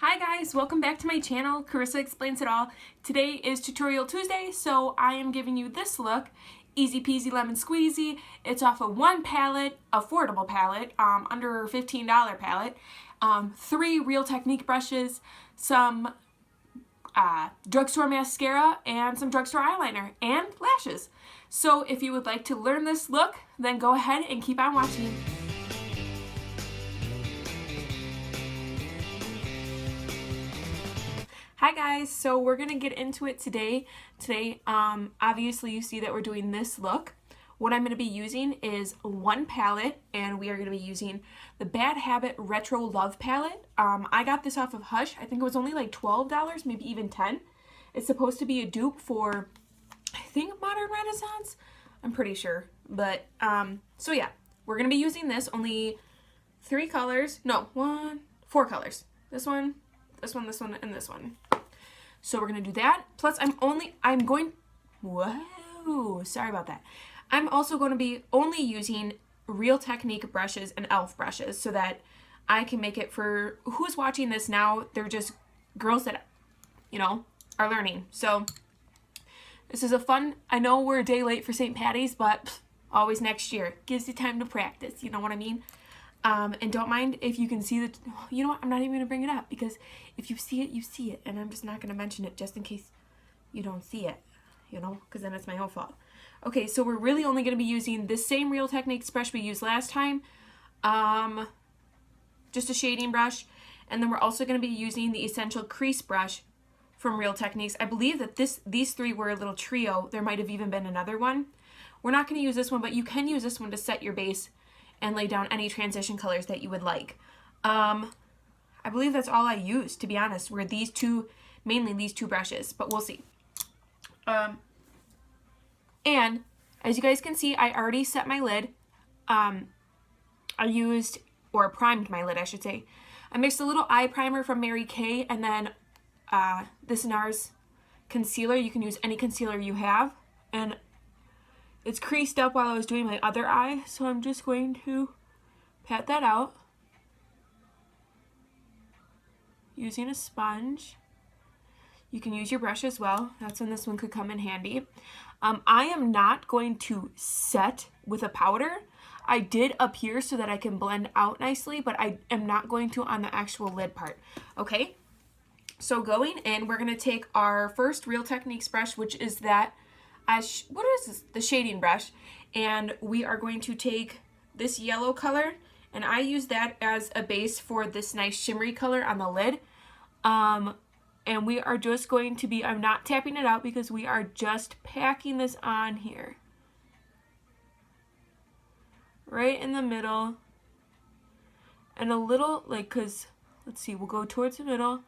Hi guys, welcome back to my channel, Carissa Explains It All. Today is Tutorial Tuesday, so I am giving you this look, easy peasy lemon squeezy. It's off of one palette, affordable palette, under $15 palette, 3 Real Technique brushes, some drugstore mascara, and some drugstore eyeliner, and lashes. So if you would like to learn this look, then go ahead and keep on watching. Hi guys, so we're gonna get into it today. Obviously you see that we're doing this look. What I'm gonna be using is one palette, and we are gonna be using the Bad Habit Retro Love palette. I got this off of Hush. I think it was only like $12, maybe even 10. It's supposed to be a dupe for, I think, Modern Renaissance. I'm pretty sure, but so yeah, we're gonna be using this. Only 4 colors. This one, this one, this one, and this one. So we're gonna do that. Plus I'm also going to be only using Real Technique brushes and e.l.f. brushes so that I can make it for who's watching this now. They're just girls that, you know, are learning. So this is a fun, I know we're a day late for St.Pattys, but always next year. Gives you time to practice, you know what I mean? And don't mind if you can see the, you know what, I'm not even going to bring it up, because if you see it, you see it, and I'm just not going to mention it just in case you don't see it, you know, because then it's my own fault. Okay, so we're really only going to be using this same Real Techniques brush we used last time, just a shading brush, and then we're also going to be using the Essential Crease brush from Real Techniques. I believe that these 3 were a little trio. There might have even been another one. We're not going to use this one, but you can use this one to set your base and lay down any transition colors that you would like. I believe that's all I used, to be honest, were these two, mainly these 2 brushes, but we'll see. And as you guys can see, I already set my lid. I primed my lid, I should say. I mixed a little eye primer from Mary Kay, and then this NARS concealer. You can use any concealer you have, and it's creased up while I was doing my other eye, so I'm just going to pat that out using a sponge. You can use your brush as well. That's when this one could come in handy. I am not going to set with a powder. I did up here so that I can blend out nicely, but I am not going to on the actual lid part. Okay, so going in, we're going to take our first Real Techniques brush, which is that, what is this? The shading brush, and we are going to take this yellow color, and I use that as a base for this nice shimmery color on the lid. And we are just going to be, I'm not tapping it out because we are just packing this on here. Right in the middle. And a little, like, cause, let's see, we'll go towards the middle.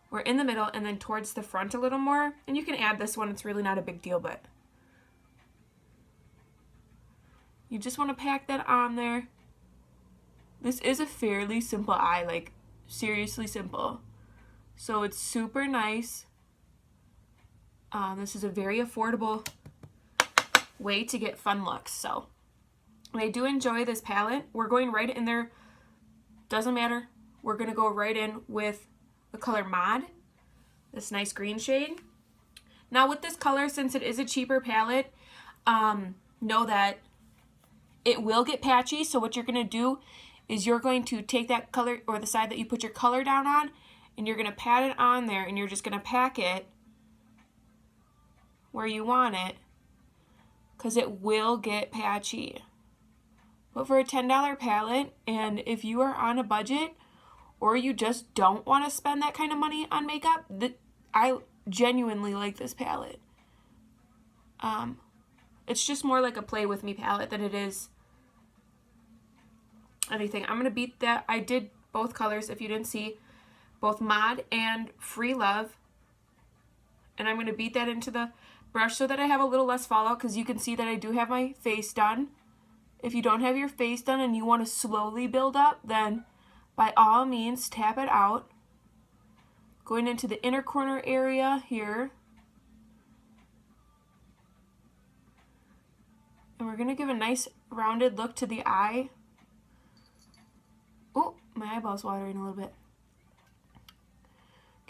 We're in the middle, and then towards the front a little more. And you can add this one, it's really not a big deal, but you just want to pack that on there. This is a fairly simple eye, like seriously simple. So it's super nice. This is a very affordable way to get fun looks. So I do enjoy this palette. We're going right in there. Doesn't matter. We're going to go right in with the color Mod, this nice green shade. Now with this color, since it is a cheaper palette, know that it will get patchy. So what you're going to do is you're going to take that color, or the side that you put your color down on, and you're going to pat it on there, and you're just going to pack it where you want it, because it will get patchy. But for a $10 palette, and if you are on a budget, or you just don't want to spend that kind of money on makeup, I genuinely like this palette. It's just more like a play with me palette than it is anything. I'm going to beat that. I did both colors, if you didn't see, both Mod and Free Love. And I'm going to beat that into the brush so that I have a little less fallout, because you can see that I do have my face done. If you don't have your face done and you want to slowly build up, then by all means tap it out. Going into the inner corner area here. And we're going to give a nice rounded look to the eye. Oh, my eyeball's watering a little bit.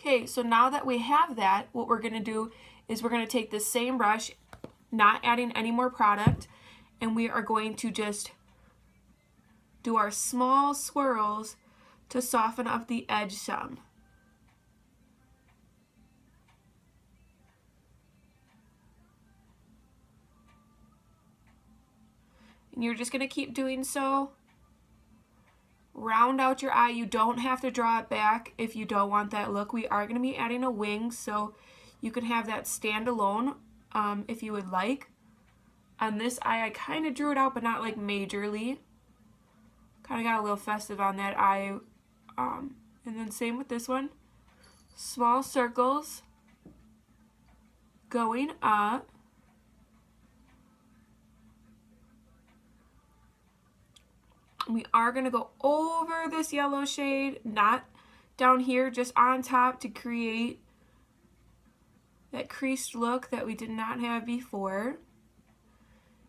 Okay, so now that we have that, what we're going to do is we're going to take the same brush, not adding any more product, and we are going to just do our small swirls to soften up the edge some. And you're just going to keep doing so. Round out your eye. You don't have to draw it back if you don't want that look. We are going to be adding a wing, so you can have that stand alone if you would like. On this eye, I kind of drew it out, but not like majorly. Kind of got a little festive on that eye. And then same with this one. Small circles going up. We are going to go over this yellow shade, not down here, just on top to create that creased look that we did not have before.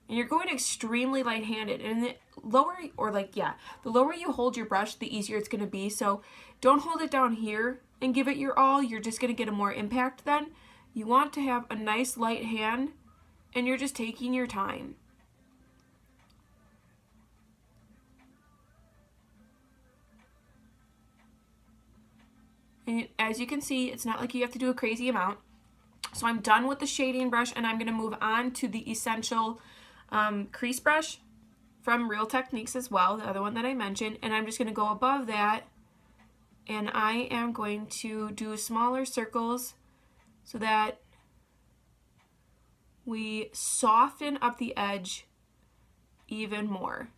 And you're going extremely light-handed, and the lower, the lower you hold your brush, the easier it's going to be. So don't hold it down here and give it your all. You're just going to get a more impact then. You want to have a nice light hand, and you're just taking your time. And as you can see, it's not like you have to do a crazy amount. So I'm done with the shading brush, and I'm going to move on to the Essential crease brush from Real Techniques as well, the other one that I mentioned. And I'm just going to go above that, and I am going to do smaller circles so that we soften up the edge even more.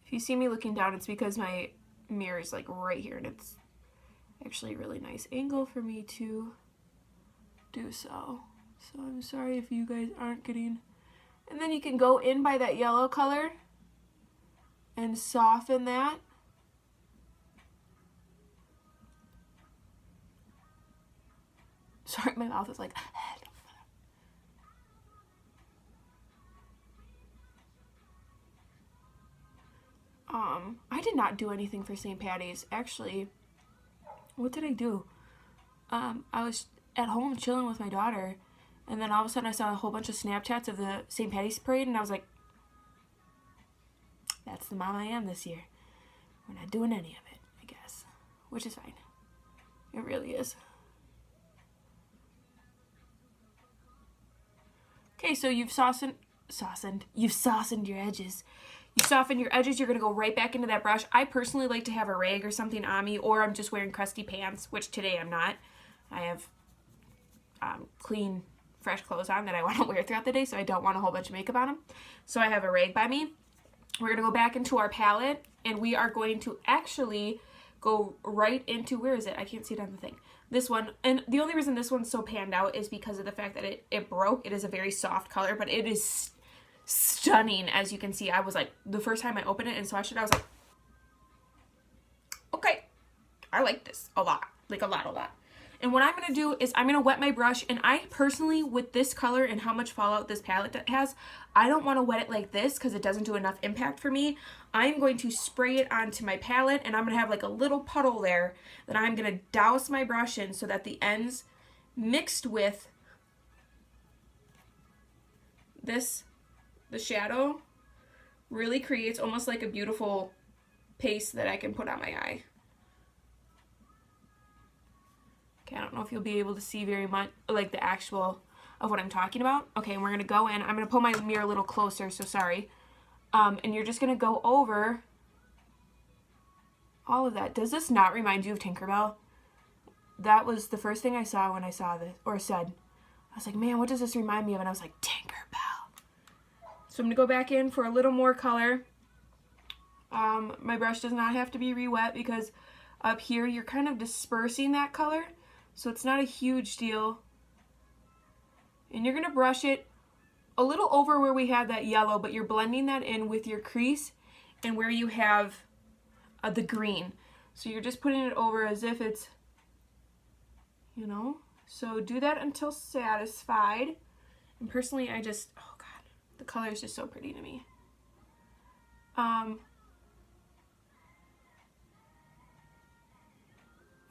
If you see me looking down, it's because my mirror is like right here, and it's actually a really nice angle for me to do so. So I'm sorry if you guys aren't getting... And then you can go in by that yellow color and soften that. Sorry, my mouth is like... I did not do anything for St.Pattys. Actually, what did I do? I was at home chilling with my daughter, and then all of a sudden I saw a whole bunch of Snapchats of the St.Pattys parade, and I was like, that's the mom I am this year. We're not doing any of it, I guess, which is fine. It really is. Okay, so you've softened your edges. You soften your edges, you're going to go right back into that brush. I personally like to have a rag or something on me, or I'm just wearing crusty pants, which today I'm not. I have clean, fresh clothes on that I want to wear throughout the day, so I don't want a whole bunch of makeup on them. So I have a rag by me. We're going to go back into our palette, and we are going to actually go right into, where is it? I can't see it on the thing. This one, and the only reason this one's so panned out is because of the fact that it broke. It is a very soft color, but it is stunning. As you can see, I was like, the first time I opened it and swatched it, I was like, okay, I like this a lot, like a lot. And what I'm going to do is I'm going to wet my brush, and I personally, with this color and how much fallout this palette has, I don't want to wet it like this because it doesn't do enough impact for me. I'm going to spray it onto my palette, and I'm going to have like a little puddle there that I'm going to douse my brush in so that the ends mixed with this, the shadow, really creates almost like a beautiful paste that I can put on my eye. Okay, I don't know if you'll be able to see very much, like the actual of what I'm talking about. Okay, and we're going to go in. I'm going to pull my mirror a little closer, so sorry. And you're just going to go over all of that. Does this not remind you of Tinkerbell? That was the first thing I saw when I saw this, or said. I was like, man, what does this remind me of? And I was like, Tinkerbell. So I'm going to go back in for a little more color. My brush does not have to be re-wet because up here you're kind of dispersing that color. So it's not a huge deal. And you're going to brush it a little over where we have that yellow, but you're blending that in with your crease and where you have the green. So you're just putting it over as if it's, you know, So do that until satisfied. And personally, I just, oh God, the color is just so pretty to me. I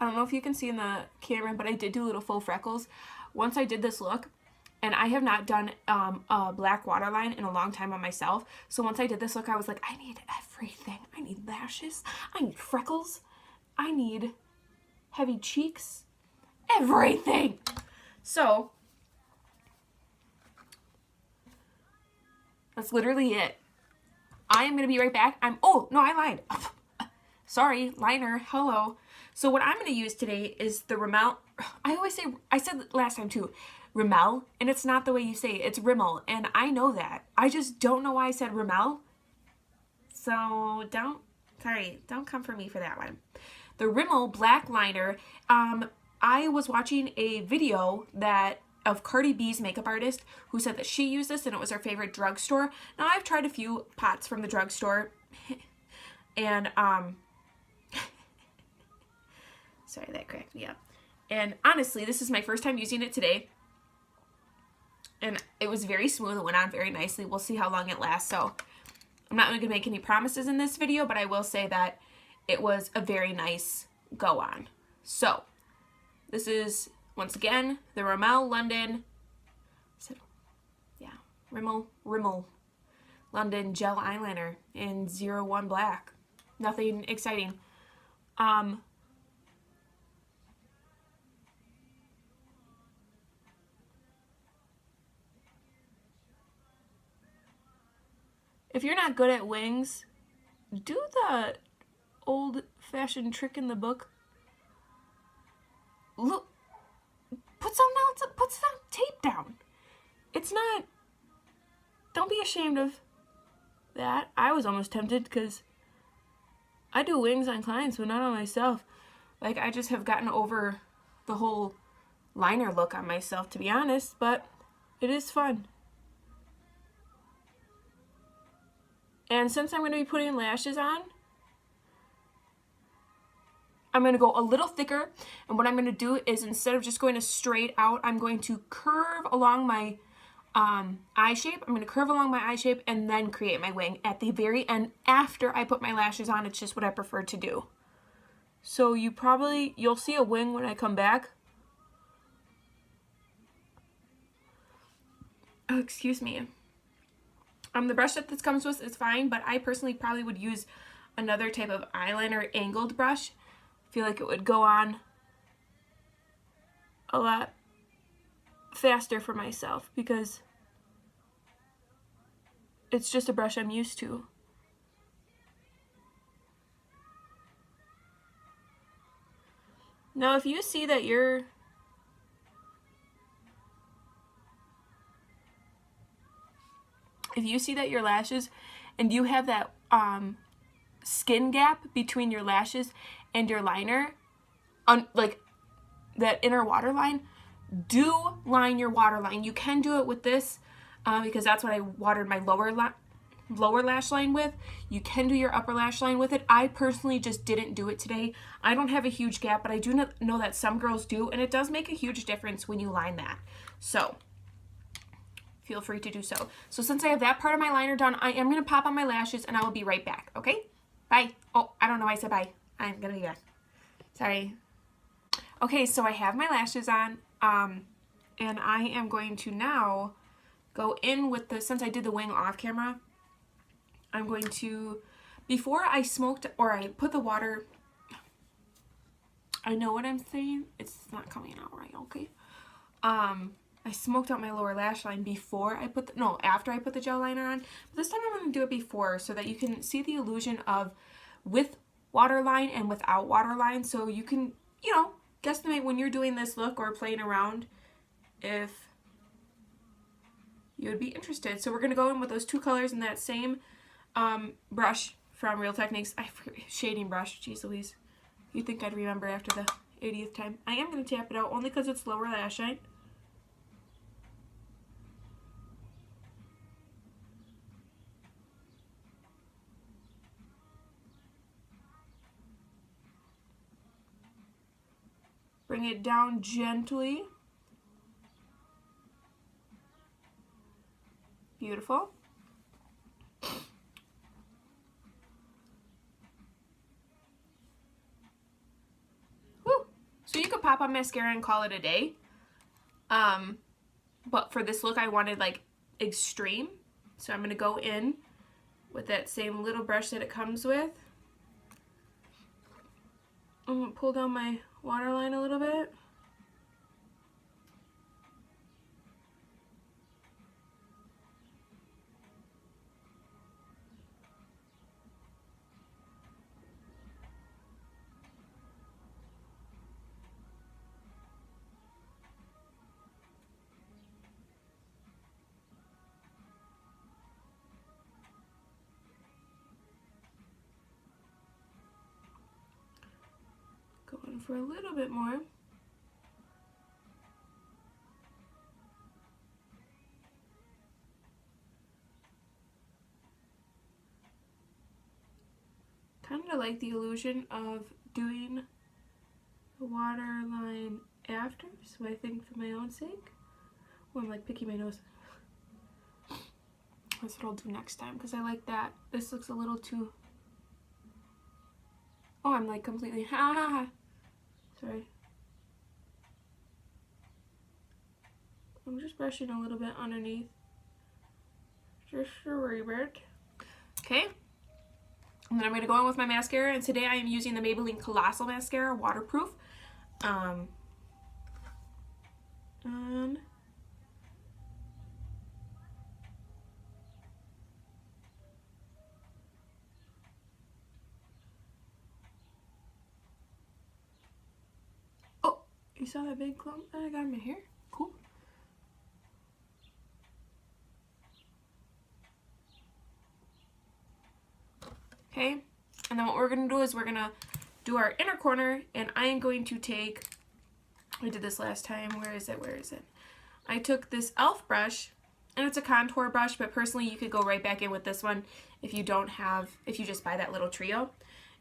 don't know if you can see in the camera, but I did do little faux freckles once I did this look. And I have not done a black waterline in a long time on myself. So once I did this look, I was like, I need everything. I need lashes. I need freckles. I need heavy cheeks. Everything. So that's literally it. I am going to be right back. Oh, no, I lied. Sorry, liner. Hello. So what I'm going to use today is the Rimmel. I said last time too, Rimmel, and it's not the way you say it. It's Rimmel, and I know that. I just don't know why I said Rimmel. So don't come for me for that one. The Rimmel black liner. I was watching a video of Cardi B's makeup artist who said that she used this and it was her favorite drugstore. Now I've tried a few pots from the drugstore, and sorry, that cracked me up. And honestly, this is my first time using it today. And it was very smooth. It went on very nicely. We'll see how long it lasts. So I'm not going to make any promises in this video, but I will say that it was a very nice go on. So this is, once again, the Rimmel London, Rimmel London Gel Eyeliner in 01 Black. Nothing exciting. If you're not good at wings, do the old-fashioned trick in the book. Look, put some tape down. It's not, don't be ashamed of that. I was almost tempted because I do wings on clients, but not on myself. Like, I just have gotten over the whole liner look on myself, to be honest, but it is fun. And since I'm going to be putting lashes on, I'm going to go a little thicker. And what I'm going to do is, instead of just going to straight out, I'm going to curve along my eye shape. I'm going to curve along my eye shape and then create my wing at the very end after I put my lashes on. It's just what I prefer to do. So you'll see a wing when I come back. Oh, excuse me. The brush that this comes with is fine, but I personally probably would use another type of eyeliner angled brush. I feel like it would go on a lot faster for myself because it's just a brush I'm used to. Now, if you see that your lashes and you have that skin gap between your lashes and your liner, like that inner waterline, do line your waterline. You can do it with this because that's what I watered my lower lash line with. You can do your upper lash line with it. I personally just didn't do it today. I don't have a huge gap, but I do know that some girls do, and it does make a huge difference when you line that. So feel free to do so. So since I have that part of my liner done, I am going to pop on my lashes and I will be right back, okay? Bye. Oh, I don't know why I said bye. I'm going to be back. Sorry. Okay, so I have my lashes on, and I am going to now go in with since I did the wing off camera, I'm going to, before I smoked or I put the water, I know what I'm saying. It's not coming out right, okay? I smoked out my lower lash line before I after I put the gel liner on. But this time I'm going to do it before so that you can see the illusion of with waterline and without waterline. So you can, guesstimate when you're doing this look or playing around if you would be interested. So we're going to go in with those two colors in that same brush from Real Techniques. Shading brush. Jeez Louise. You'd think I'd remember after the 80th time. I am going to tap it out only because it's lower lash line. Bring it down gently. Beautiful. Woo! So you could pop on mascara and call it a day. But for this look, I wanted like extreme. So I'm going to go in with that same little brush that it comes with. I'm going to pull down my waterline a little bit. Going for a little bit more. Kind of like the illusion of doing the waterline after, so I think for my own sake. Oh, I'm like picking my nose. That's what I'll do next time because I like that. This looks a little too... Oh, I'm like completely... Sorry. I'm just brushing a little bit underneath. Just a wee bit. Okay. And then I'm going to go in with my mascara, and today I am using the Maybelline Collasal Mascara, waterproof. And oh, you saw that big clump that I got in my hair? Cool. Okay, and then what we're going to do is we're going to do our inner corner, and I am going to take, I did this last time, where is it? I took this e.l.f. brush, and it's a contour brush, but personally you could go right back in with this one if you don't have, if you just buy that little trio.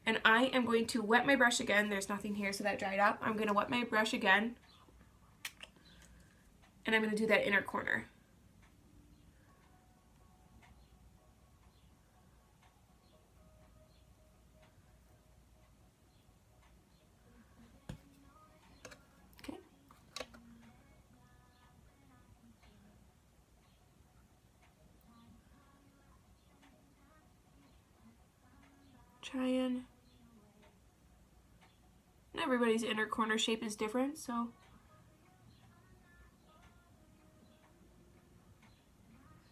And I am going to wet my brush again. There's nothing here, so that dried up. I'm going to wet my brush again, and I'm going to do that inner corner. And everybody's inner corner shape is different, so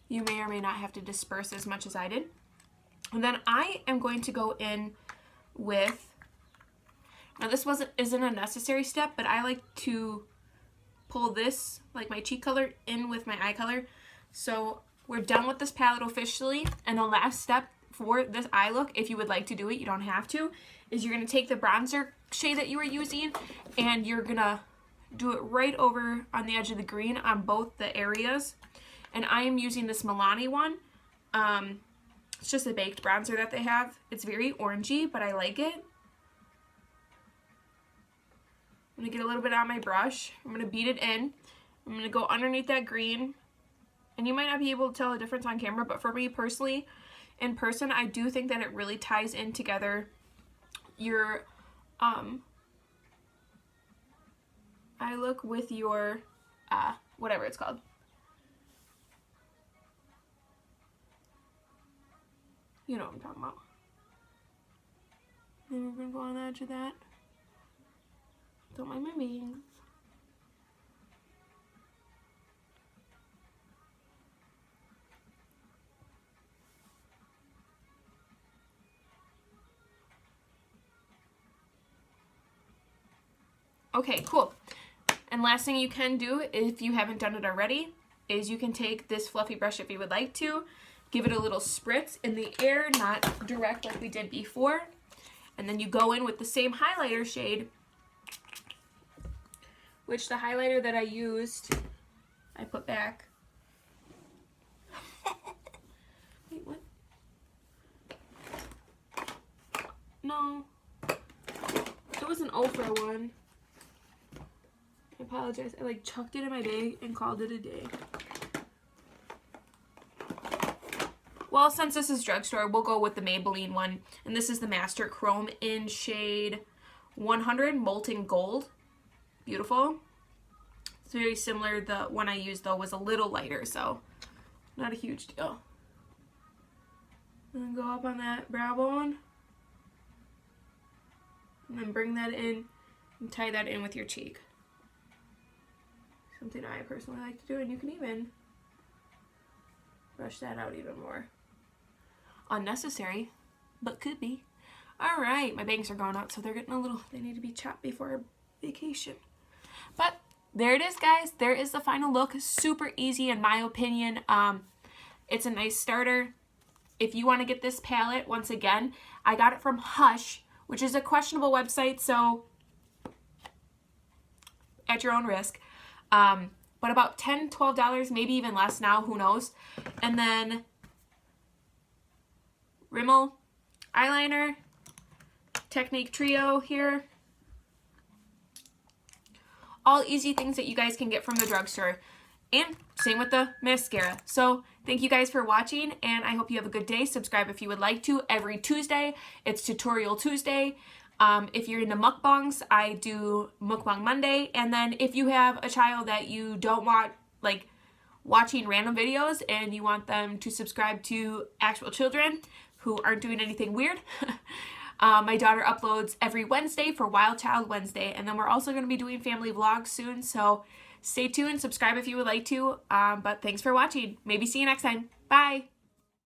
you may or may not have to disperse as much as I did. And then I am going to go in with, now this isn't a necessary step, but I like to pull this, like my cheek color, in with my eye color. So we're done with this palette officially, and the last step for this eye look, if you would like to do it, you don't have to, is you're going to take the bronzer shade that you were using and you're going to do it right over on the edge of the green on both the areas. And I am using this Milani one. It's just a baked bronzer that they have. It's very orangey, but I like it. I'm going to get a little bit on my brush. I'm going to beat it in. I'm going to go underneath that green. And you might not be able to tell the difference on camera, but for me personally, in person, I do think that it really ties in together your eye look with your whatever it's called. You know what I'm talking about. Then we're going to go on the edge of that. Don't mind my bangs. Okay, cool. And last thing you can do, if you haven't done it already, is you can take this fluffy brush if you would like to, give it a little spritz in the air, not direct like we did before, and then you go in with the same highlighter shade, which the highlighter that I used, I put back. Wait, what? No. It was an Ofra one. I apologize. I like chucked it in my bag and called it a day. Well, since this is drugstore, we'll go with the Maybelline one. And this is the Master Chrome in shade 100 Molten Gold. Beautiful. It's very similar. The one I used, though, was a little lighter, so not a huge deal. And then go up on that brow bone. And then bring that in and tie that in with your cheek. Something I personally like to do, and you can even brush that out even more. Unnecessary, but could be. All right, my bangs are going out, so they're getting a little, they need to be chopped before vacation. But there it is, guys. There is the final look. Super easy in my opinion. It's a nice starter. If you want to get this palette, once again, I got it from Hush, which is a questionable website, so at your own risk. But about $10, $12, maybe even less now, who knows. And then Rimmel eyeliner, Technique Trio here. All easy things that you guys can get from the drugstore. And same with the mascara. So thank you guys for watching, and I hope you have a good day. Subscribe if you would like to. Every Tuesday, it's Tutorial Tuesday. If you're into mukbangs, I do Mukbang Monday. And then if you have a child that you don't want, like, watching random videos and you want them to subscribe to actual children who aren't doing anything weird, my daughter uploads every Wednesday for Wild Child Wednesday. And then we're also going to be doing family vlogs soon, so stay tuned. Subscribe if you would like to. But thanks for watching. Maybe see you next time. Bye!